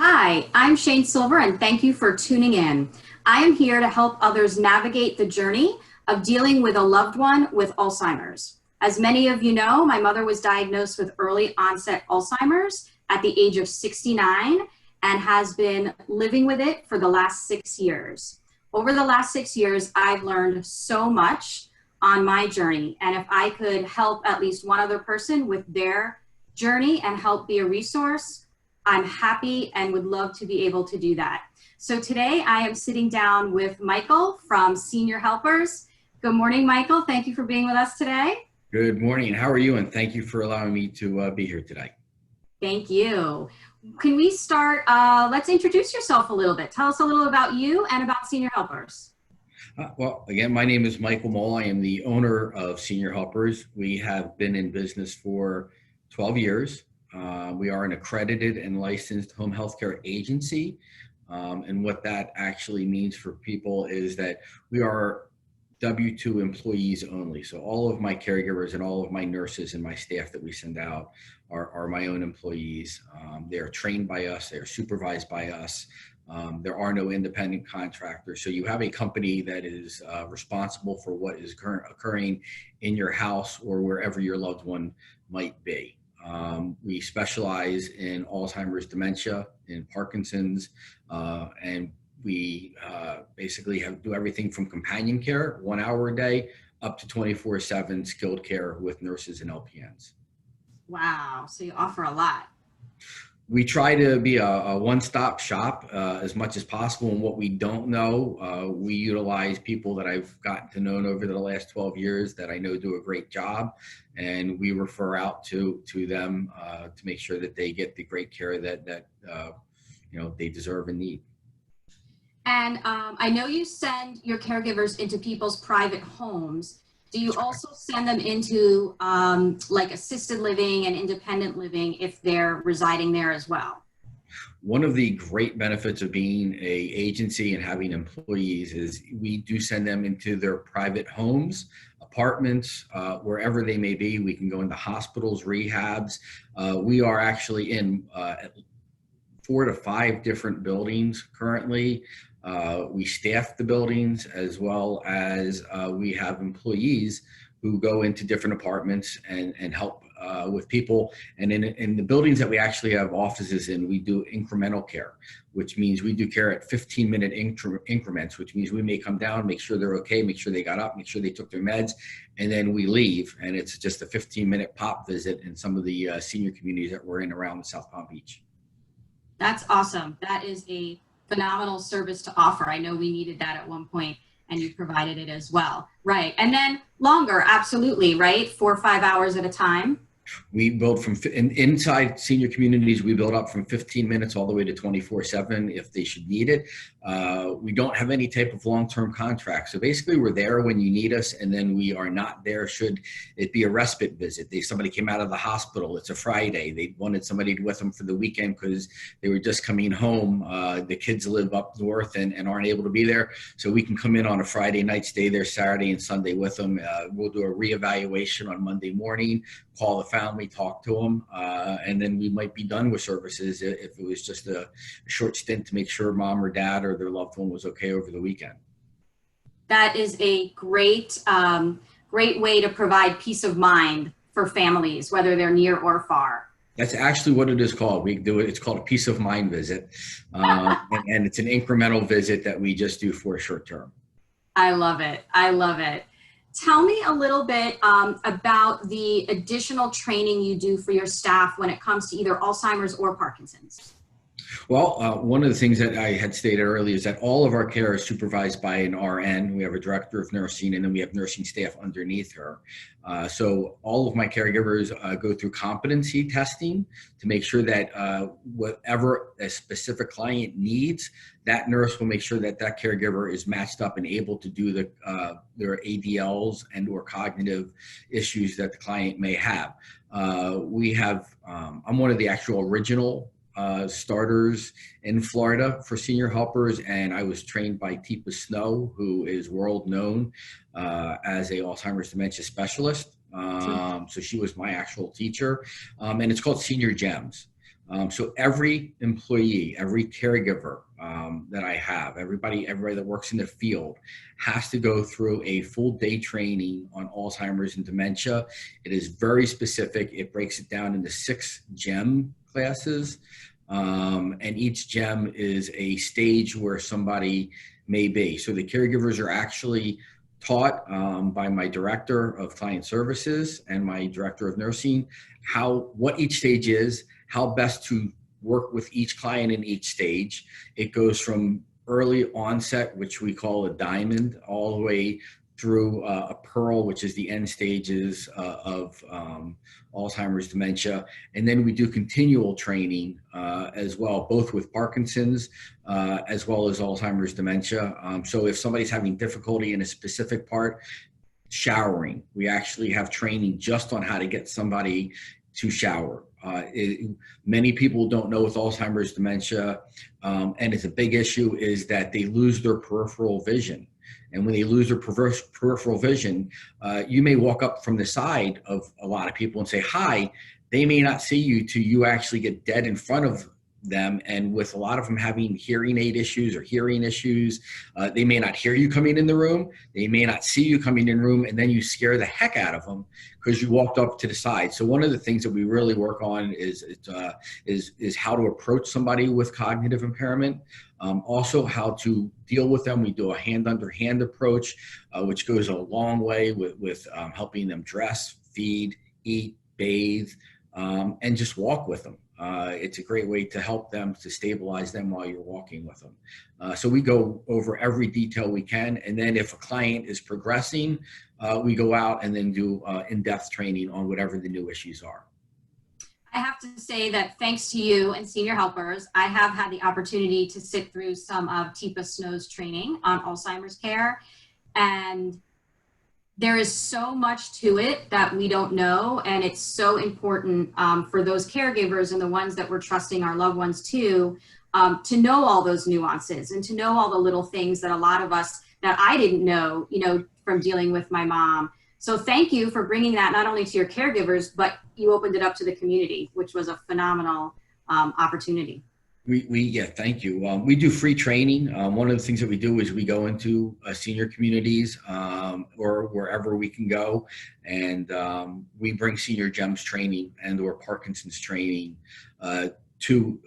Hi, I'm Shayne Silver, and thank you for tuning in. I am here to help others navigate the journey of dealing with a loved one with Alzheimer's. As many of you know, my mother was diagnosed with early onset Alzheimer's at the age of 69 and has been living with it for the last 6 years. Over the last 6 years, I've learned so much on my journey, and if I could help at least one other person with their journey and help be a resource, I'm happy and would love to be able to do that. So today I am sitting down with Michael from Senior Helpers. Good morning, Michael. Thank you for being with us today. Good morning. How are you? And thank you for allowing me to be here today. Thank you. Can we start? Let's introduce yourself a little bit. Tell us a little about you and about Senior Helpers. Well, again, my name is Michael Mohl. I am the owner of Senior Helpers. We have been in business for 12 years. We are an accredited and licensed home health care agency. And what that actually means for people is that we are W-2 employees only. So all of my caregivers and all of my nurses and my staff that we send out are my own employees. They are trained by us. They are supervised by us. There are no independent contractors. So you have a company that is responsible for what is occurring in your house or wherever your loved one might be. We specialize in Alzheimer's, dementia, in Parkinson's, and we basically do everything from companion care, 1 hour a day, up to 24/7 skilled care with nurses and LPNs. Wow, so you offer a lot. We try to be a one-stop shop as much as possible. And what we don't know, we utilize people that I've gotten to know over the last 12 years that I know do a great job. And we refer out to them to make sure that they get the great care that they deserve and need. And I know you send your caregivers into people's private homes. Do you also send them into like assisted living and independent living if they're residing there as well? One of the great benefits of being an agency and having employees is we do send them into their private homes, apartments, wherever they may be. We can go into hospitals, rehabs. We are actually in 4 to 5 different buildings currently. We staff the buildings as well as we have employees who go into different apartments and help with people. And in the buildings that we actually have offices in, we do incremental care, which means we do care at 15-minute increments, which means we may come down, make sure they're okay, make sure they got up, make sure they took their meds, and then we leave. And it's just a 15-minute pop visit in some of the senior communities that we're in around South Palm Beach. That's awesome. That is a phenomenal service to offer. I know we needed that at one point and you provided it as well. Right. And then longer, absolutely, right? 4 or 5 hours at a time. We build from inside senior communities. We build up from 15 minutes all the way to 24/7 if they should need it. We don't have any type of long-term contract. So basically we're there when you need us, and then we are not there should it be a respite visit. Somebody came out of the hospital. It's a Friday. They wanted somebody with them for the weekend because they were just coming home. The kids live up north and aren't able to be there. So we can come in on a Friday night, stay there Saturday and Sunday with them. We'll do a reevaluation on Monday morning, call the family, talk to them, and then we might be done with services if it was just a short stint to make sure mom or dad or their loved one was okay over the weekend. That is a great, great way to provide peace of mind for families, whether they're near or far. That's actually what it is called. We do it. It's called a peace of mind visit, and it's an incremental visit that we just do for a short term. I love it. I love it. Tell me a little bit about the additional training you do for your staff when it comes to either Alzheimer's or Parkinson's. Well, one of the things that I had stated earlier is that all of our care is supervised by an RN. We have a director of nursing, and then we have nursing staff underneath her. So all of my caregivers go through competency testing to make sure that whatever a specific client needs, that nurse will make sure that that caregiver is matched up and able to do their ADLs and or cognitive issues that the client may have. I'm one of the actual original starters in Florida for Senior Helpers, and I was trained by Teepa Snow, who is world known as a Alzheimer's dementia specialist. So she was my actual teacher, and it's called Senior Gems. So every employee, every caregiver that I have, everybody that works in the field has to go through a full day training on Alzheimer's and dementia. It is very specific. It breaks it down into 6 GEM classes. And each GEM is a stage where somebody may be. So the caregivers are actually taught by my director of client services and my director of nursing what each stage is, how best to work with each client in each stage. It goes from early onset, which we call a diamond, all the way through a pearl, which is the end stages of Alzheimer's dementia. And then we do continual training as well, both with Parkinson's as well as Alzheimer's dementia. So if somebody's having difficulty in a specific part, showering, we actually have training just on how to get somebody to shower. Many people don't know with Alzheimer's dementia, and it's a big issue, is that they lose their peripheral vision. And when they lose their peripheral vision, you may walk up from the side of a lot of people and say, hi. They may not see you till you actually get dead in front of them. And with a lot of them having hearing aid issues or hearing issues, they may not hear you coming in the room. They may not see you coming in the room, and then you scare the heck out of them because you walked up to the side. So one of the things that we really work on is how to approach somebody with cognitive impairment. Also how to deal with them. We do a hand under hand approach, which goes a long way with helping them dress, feed, eat, bathe, and just walk with them. It's a great way to help them, to stabilize them while you're walking with them. So we go over every detail we can. And then if a client is progressing, we go out and then do in-depth training on whatever the new issues are. I have to say that thanks to you and senior helpers, I have had the opportunity to sit through some of Teepa Snow's training on Alzheimer's care. And there is so much to it that we don't know. And it's so important for those caregivers and the ones that we're trusting our loved ones to know all those nuances and to know all the little things that a lot of us, that I didn't know, from dealing with my mom. So thank you for bringing that not only to your caregivers, but you opened it up to the community, which was a phenomenal opportunity. Yeah, thank you. We do free training. One of the things that we do is we go into senior communities or wherever we can go, and we bring senior GEMS training and or Parkinson's training to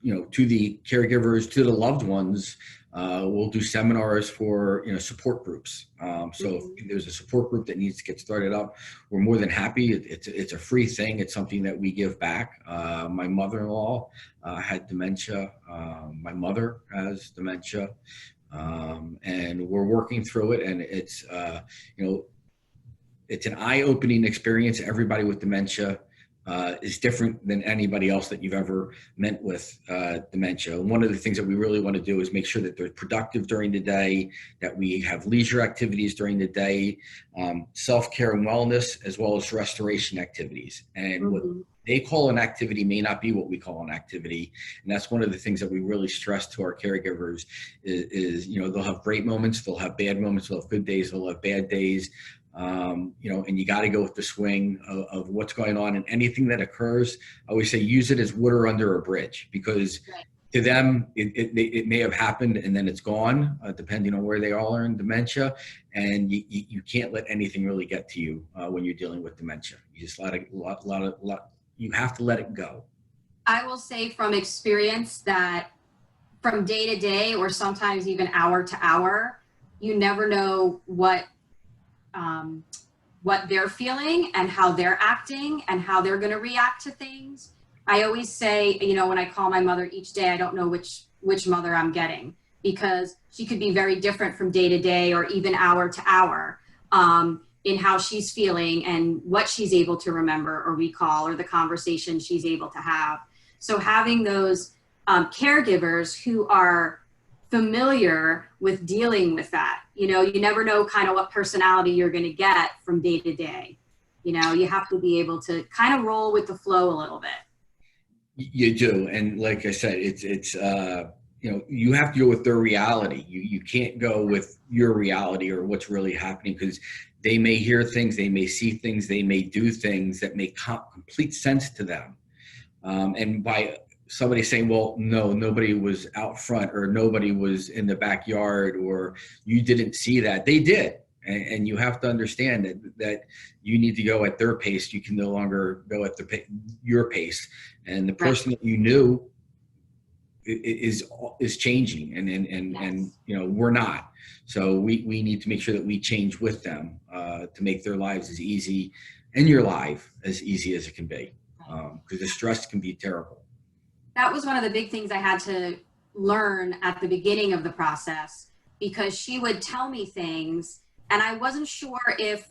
the caregivers, to the loved ones. We'll do seminars for support groups. So if there's a support group that needs to get started up, we're more than happy. It's a free thing. It's something that we give back. My mother-in-law had dementia. My mother has dementia, and we're working through it. And it's it's an eye-opening experience. Everybody with dementia is different than anybody else that you've ever met with dementia. And one of the things that we really want to do is make sure that they're productive during the day, that we have leisure activities during the day, self-care and wellness, as well as restoration activities. And what they call an activity may not be what we call an activity. And that's one of the things that we really stress to our caregivers is they'll have great moments, they'll have bad moments, they'll have good days, they'll have bad days. And you got to go with the swing of what's going on, and anything that occurs, I always say use it as water under a bridge, because to them, it may have happened and then it's gone, depending on where they all are in dementia. And you can't let anything really get to you when you're dealing with dementia. You just you have to let it go. I will say from experience that from day to day, or sometimes even hour to hour, you never know what they're feeling and how they're acting and how they're going to react to things. I always say, when I call my mother each day, I don't know which mother I'm getting, because she could be very different from day to day or even hour to hour in how she's feeling and what she's able to remember or recall, or the conversation she's able to have. So having those caregivers who are familiar with dealing with that, you never know kind of what personality you're going to get from day to day. You have to be able to kind of roll with the flow a little bit. You do. And like I said, it's you have to go with their reality. You can't go with your reality or what's really happening, because they may hear things, they may see things, they may do things that make complete sense to them. And by somebody saying, well, no, nobody was out front or nobody was in the backyard or you didn't see that, they did. And you have to understand that you need to go at their pace. You can no longer go at your pace. And the person that you knew is changing, and we're not. So we need to make sure that we change with them to make their lives as easy and your life as easy as it can be, because the stress can be terrible. That was one of the big things I had to learn at the beginning of the process, because she would tell me things and I wasn't sure if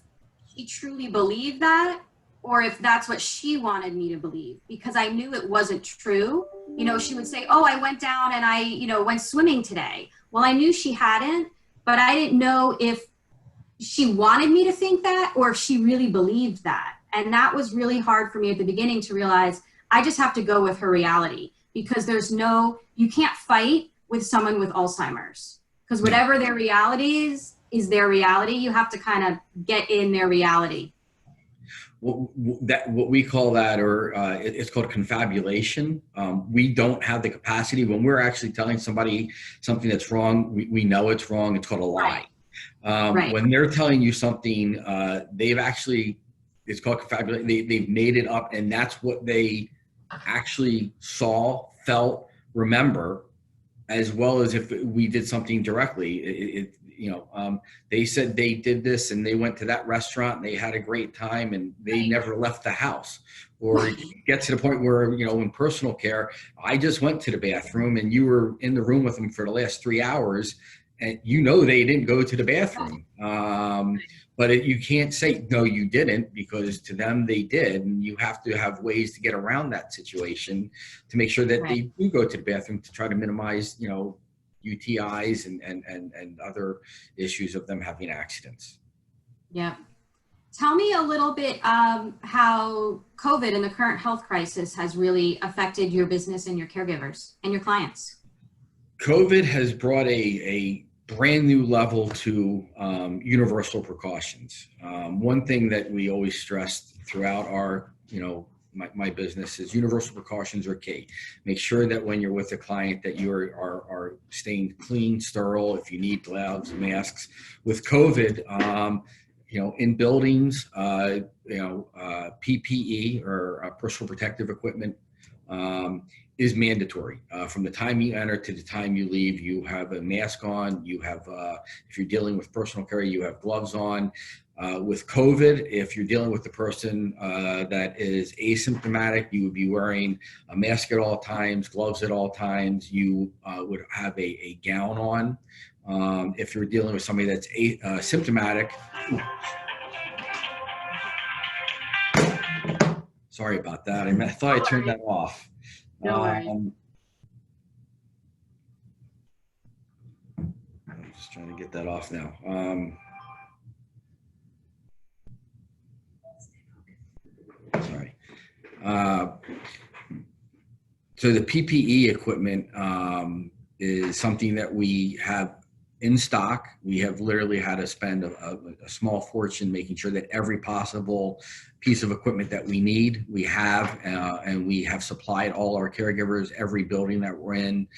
she truly believed that or if that's what she wanted me to believe, because I knew it wasn't true. She would say, oh, I went down and I, went swimming today. Well, I knew she hadn't, but I didn't know if she wanted me to think that or if she really believed that. And that was really hard for me at the beginning to realize I just have to go with her reality, because you can't fight with someone with Alzheimer's, because whatever their reality is their reality. You have to kind of get in their reality. What we call that, or it's called confabulation. We don't have the capacity when we're actually telling somebody something that's wrong. We know it's wrong. It's called a lie. When they're telling you something, it's called confabulation. They've made it up, and that's what they actually saw, felt, remember, as well as if we did something directly. They said they did this and they went to that restaurant and they had a great time and they never left the house. Or get to the point where, in personal care, I just went to the bathroom and you were in the room with them for the last 3 hours and they didn't go to the bathroom. But you can't say, no, you didn't, because to them they did. And you have to have ways to get around that situation to make sure that they do go to the bathroom, to try to minimize, UTIs and other issues of them having accidents. Yeah. Tell me a little bit how COVID and the current health crisis has really affected your business and your caregivers and your clients. COVID has brought a brand new level to universal precautions. One thing that we always stressed throughout our, my business is universal precautions are key. Make sure that when you're with a client that you are staying clean, sterile. If you need gloves, masks. With COVID, in buildings, PPE or personal protective equipment is mandatory. From the time you enter to the time you leave, you have a mask on. You have, if you're dealing with personal care, you have gloves on. With COVID, if you're dealing with the person that is asymptomatic, you would be wearing a mask at all times, gloves at all times. You would have a gown on. If you're dealing with somebody that's symptomatic, sorry about that. I thought I turned that off. No worries. I'm just trying to get that off now. Sorry. So the PPE equipment is something that we have in stock. We have literally had to spend a small fortune making sure that every possible piece of equipment that we need, we have, and we have supplied all our caregivers, every building that we're in.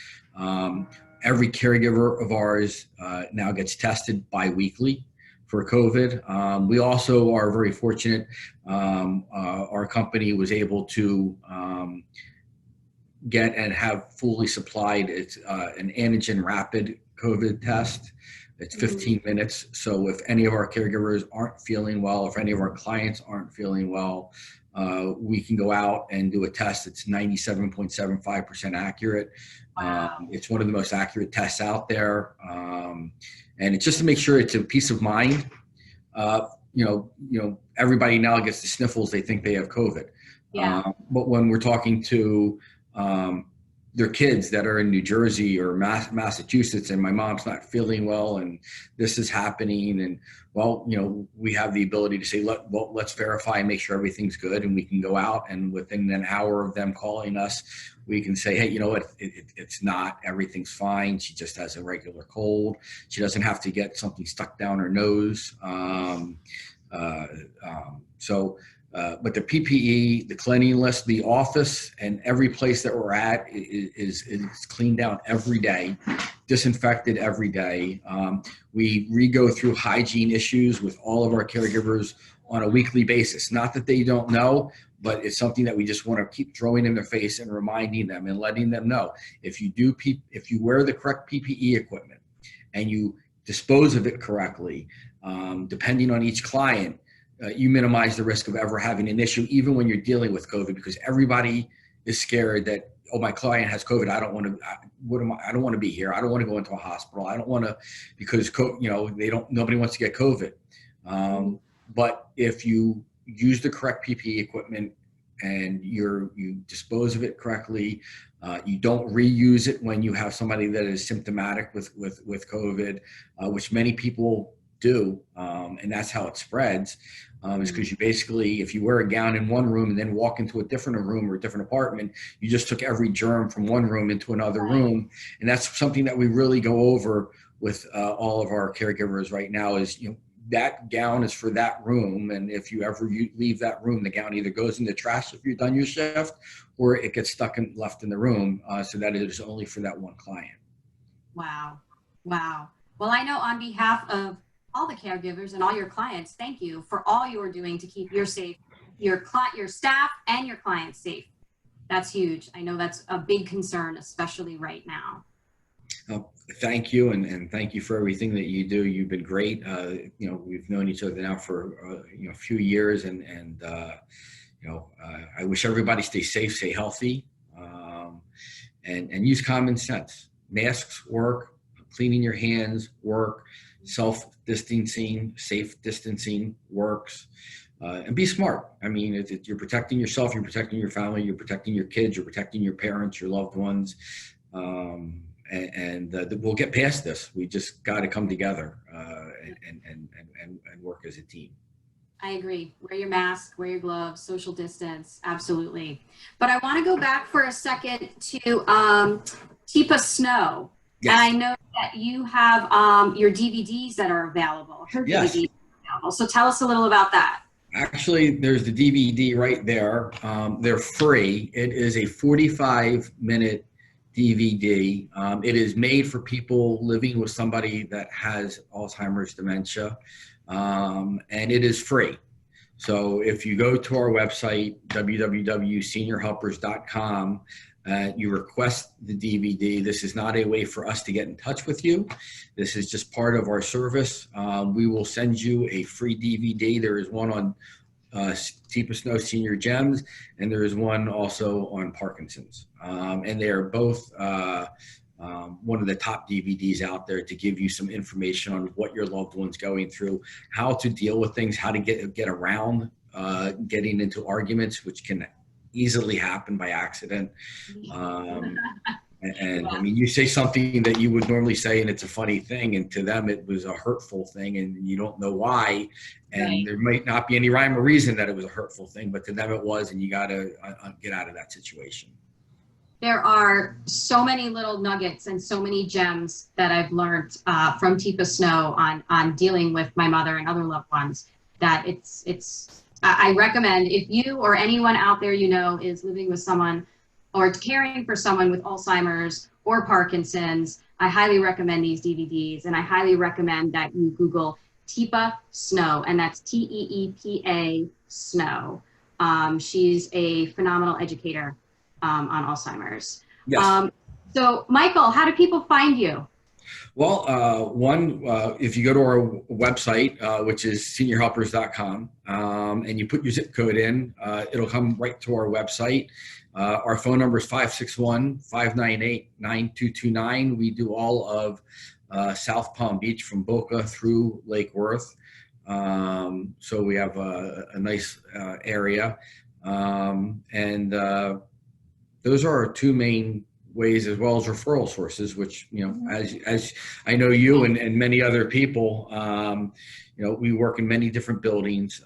Every caregiver of ours now gets tested bi-weekly for COVID. We also are very fortunate. Our company was able to get and have fully supplied an antigen rapid COVID test. It's 15 minutes. So if any of our caregivers aren't feeling well, if any of our clients aren't feeling well, we can go out and do a test. It's 97.75% accurate. It's one of the most accurate tests out there. And it's just to make sure it's a peace of mind. Everybody now gets the sniffles. They think they have COVID. But when we're talking to their kids that are in New Jersey or Massachusetts, and my mom's not feeling well, and this is happening, and we have the ability to say, let's verify and make sure everything's good, and we can go out, and within an hour of them calling us, we can say, hey, you know what, it's not, everything's fine. She just has a regular cold. She doesn't have to get something stuck down her nose. So But the PPE, the cleanliness, the office, and every place that we're at is cleaned down every day, disinfected every day. We re-go through hygiene issues with all of our caregivers on a weekly basis. Not that they don't know, but it's something that we just want to keep throwing in their face and reminding them and letting them know. If you wear the correct PPE equipment and you dispose of it correctly, depending on each client, you minimize the risk of ever having an issue, even when you're dealing with COVID, because everybody is scared that, oh, my client has COVID. I don't want to. I don't want to be here. I don't want to go into a hospital. I don't want to, because nobody wants to get COVID. But if you use the correct PPE equipment and you dispose of it correctly, you don't reuse it when you have somebody that is symptomatic with COVID, which many people do, and that's how it spreads. Is because you basically, if you wear a gown in one room and then walk into a different room or a different apartment, you just took every germ from one room into another room. And that's something that we really go over with all of our caregivers right now is, that gown is for that room. And if you ever leave that room, the gown either goes in the trash if you're done your shift, or it gets stuck and left in the room, so that it is only for that one client. Wow. Wow. Well, I know on behalf of all the caregivers and all your clients, thank you for all you are doing to keep your staff and your clients safe. That's huge. I know that's a big concern, especially right now. Thank you, and thank you for everything that you do. You've been great. We've known each other now for a few years, and I wish everybody stay safe, stay healthy, and use common sense. Masks work, cleaning your hands work, self-distancing, safe distancing works, and be smart. I mean, you're protecting yourself, you're protecting your family, you're protecting your kids, you're protecting your parents, your loved ones, and we'll get past this. We just got to come together and work as a team. I agree. Wear your mask, wear your gloves, social distance, absolutely. But I want to go back for a second to Teepa Snow. Yes. And I know that you have your DVDs that are available. Her Yes. DVDs are available. So tell us a little about that. Actually, there's the DVD right there. They're free. It is a 45-minute DVD. It is made for people living with somebody that has Alzheimer's dementia, and it is free. So if you go to our website, www.seniorhelpers.com, you request the DVD. This is not a way for us to get in touch with you. This is just part of our service. We will send you a free DVD. There is one on Teepa Snow Senior Gems, and there is one also on Parkinson's. And they are both one of the top DVDs out there to give you some information on what your loved one's going through, how to deal with things, how to get around getting into arguments, which can easily happen by accident. And I mean, you say something that you would normally say and it's a funny thing, and to them it was a hurtful thing, and you don't know why, and Right. There might not be any rhyme or reason that it was a hurtful thing, but to them it was, and you got to get out of that situation. There are so many little nuggets and so many gems that I've learned from Teepa Snow on dealing with my mother and other loved ones, that I recommend, if you or anyone out there is living with someone or caring for someone with Alzheimer's or Parkinson's, I highly recommend these DVDs, and I highly recommend that you Google Teepa Snow, and that's Teepa Snow. She's a phenomenal educator on Alzheimer's. Yes. So Michael, how do people find you? Well, if you go to our website, which is seniorhelpers.com, and you put your zip code in, it'll come right to our website. Our phone number is 561-598-9229. We do all of South Palm Beach from Boca through Lake Worth. So we have a nice area. And those are our two main ways as well as referral sources, which, as I know you and many other people, we work in many different buildings.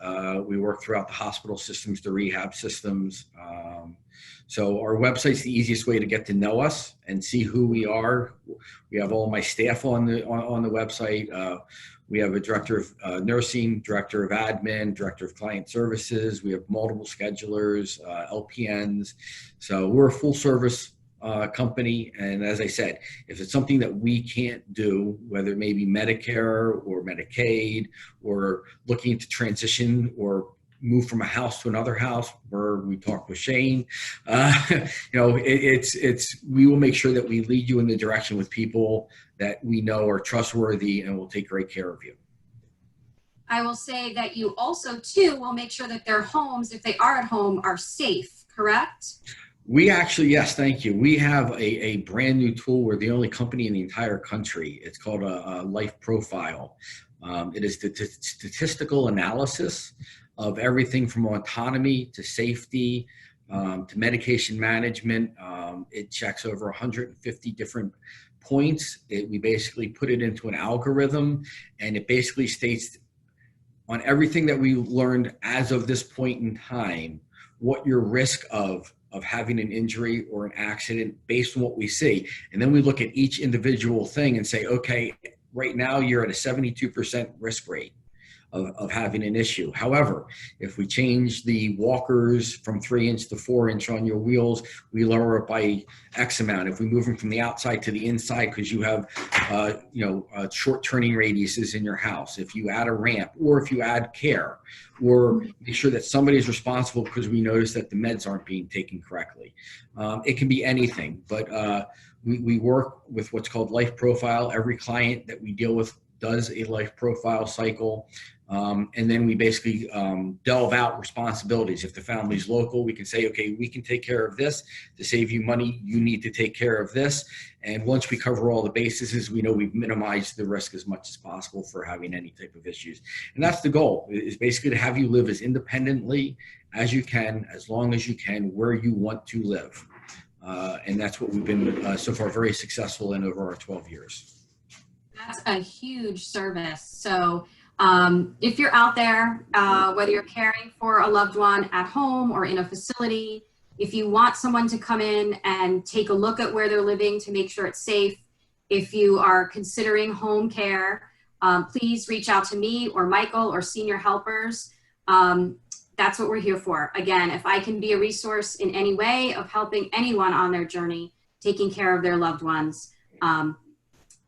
We work throughout the hospital systems, the rehab systems. So our website's the easiest way to get to know us and see who we are. We have all my staff on the website. We have a director of nursing, director of admin, director of client services. We have multiple schedulers, LPNs. So we're a full service company. And as I said, if it's something that we can't do, whether it may be Medicare or Medicaid or looking to transition or move from a house to another house, where we talk with Shayne, we will make sure that we lead you in the direction with people that we know are trustworthy and will take great care of you. I will say that you also too will make sure that their homes, if they are at home, are safe, correct? We actually, yes, thank you. We have a brand new tool. We're the only company in the entire country. It's called a life profile. It is the statistical analysis of everything from autonomy to safety to medication management. It checks over 150 different points. We basically put it into an algorithm, and it basically states on everything that we learned as of this point in time, what your risk of having an injury or an accident based on what we see. And then we look at each individual thing and say, okay, right now you're at a 72% risk rate of having an issue. However, if we change the walkers from 3-inch to 4-inch on your wheels, we lower it by X amount. If we move them from the outside to the inside because you have, short turning radiuses in your house, if you add a ramp, or if you add care, or make sure that somebody is responsible because we notice that the meds aren't being taken correctly. It can be anything, but we work with what's called life profile. Every client that we deal with does a life profile cycle. And then we basically delve out responsibilities. If the family's local, we can say, okay, we can take care of this. To save you money, you need to take care of this. And once we cover all the bases, we know we've minimized the risk as much as possible for having any type of issues. And that's the goal, is basically to have you live as independently as you can, as long as you can, where you want to live. And that's what we've been so far very successful in over our 12 years. That's a huge service. So if you're out there, whether you're caring for a loved one at home or in a facility, if you want someone to come in and take a look at where they're living to make sure it's safe, if you are considering home care, please reach out to me or Michael or senior helpers. That's what we're here for. Again, if I can be a resource in any way of helping anyone on their journey, taking care of their loved ones,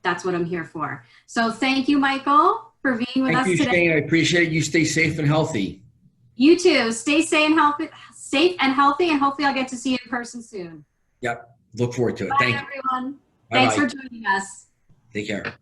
that's what I'm here for. So thank you, Michael, for being with us today. Thank you, Shayne. I appreciate it. You stay safe and healthy. You too. Stay safe and healthy, and hopefully I'll get to see you in person soon. Yep. Look forward to it. Bye, Thank you. Everyone. Bye-bye. Thanks for joining us. Take care.